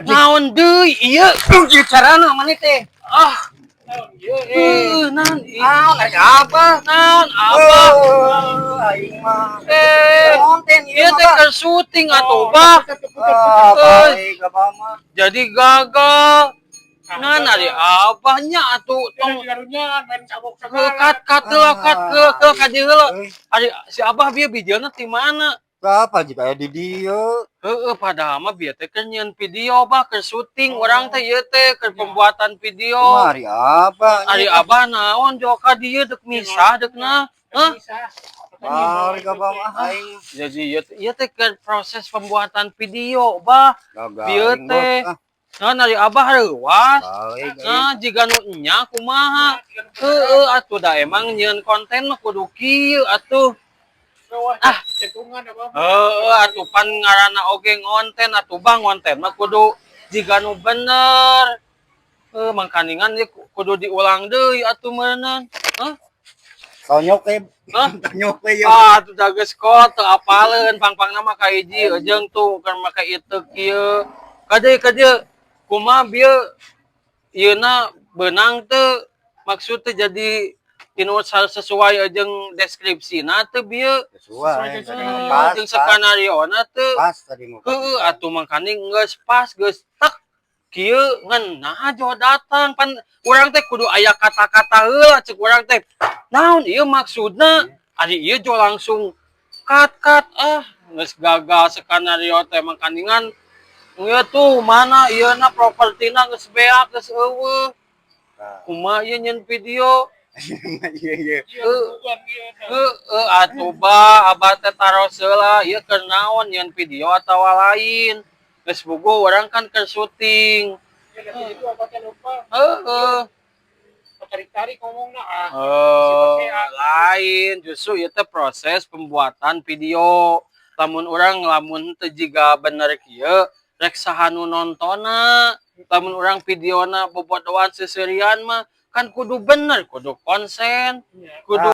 Naon deui ieu? Ieu carana mana teh? Naon Naon ari apa? naon abah? Aing mah. Konten ieu teh keur syuting atuh, Bah. Baik apa mah. Jadi gagal. Nah, dari abahnya atuh tong kat ke ka dieu heula. Ari si abah bieu bijilna ti mana? Apa jika di dieu? Padahal mah bieu teh keur nyieun video bah keur syuting urang teh ieu teh keur pembuatan video. Mari apa? Ari abah naon joka dieu dek misah dekna. Mari apa mah aing. Jadi ieu teh keur proses pembuatan video bah. Bieu teh. Nah, dari abah reuas. Nah, jika nu nya kumaha? Atuh da emang nyieun konten mah kudu kieu atuh. Atuh pan ngaranna oge ngonten atuh Bang, ngonten mah kudu jika nu bener. Mangkaningan ieu kudu diulang deui atuh meureun. Tonyok teh. Tonyok teh ya. Atuh da geus kot teu apaleun pang-pangna mah ka hiji jeung tuh keur make ieu kieu. Kade kumaha bieu ieuna beunang teu maksud teh jadi tinu sesuai jeung deskripsina teu bieu Sesuai. jeung skenariona teu Pas tadi mah. atuh mangkani geus pas geus tek kieu ngan nah jo datang pan urang teh kudu aya kata-kata heula ceuk urang teh naon ieu maksudna ari ieu jo langsung cut geus gagal skenario teh mangkaningan ieu tuh mana ieuna propertina geus beak geus eueuh kumaha ieu nyieun video Iya. atuh abah teh taros heula ieu keur naon nyieun video atawa lain geus bogo urang kan keur syuting tarik-tarik ngomongna lain justru ieu teh proses pembuatan video lamun teu jiga bener kieu rek saha nu nontonna lamun urang videona bobodohan seuseurian mah kan kudu bener kudu konsen kudu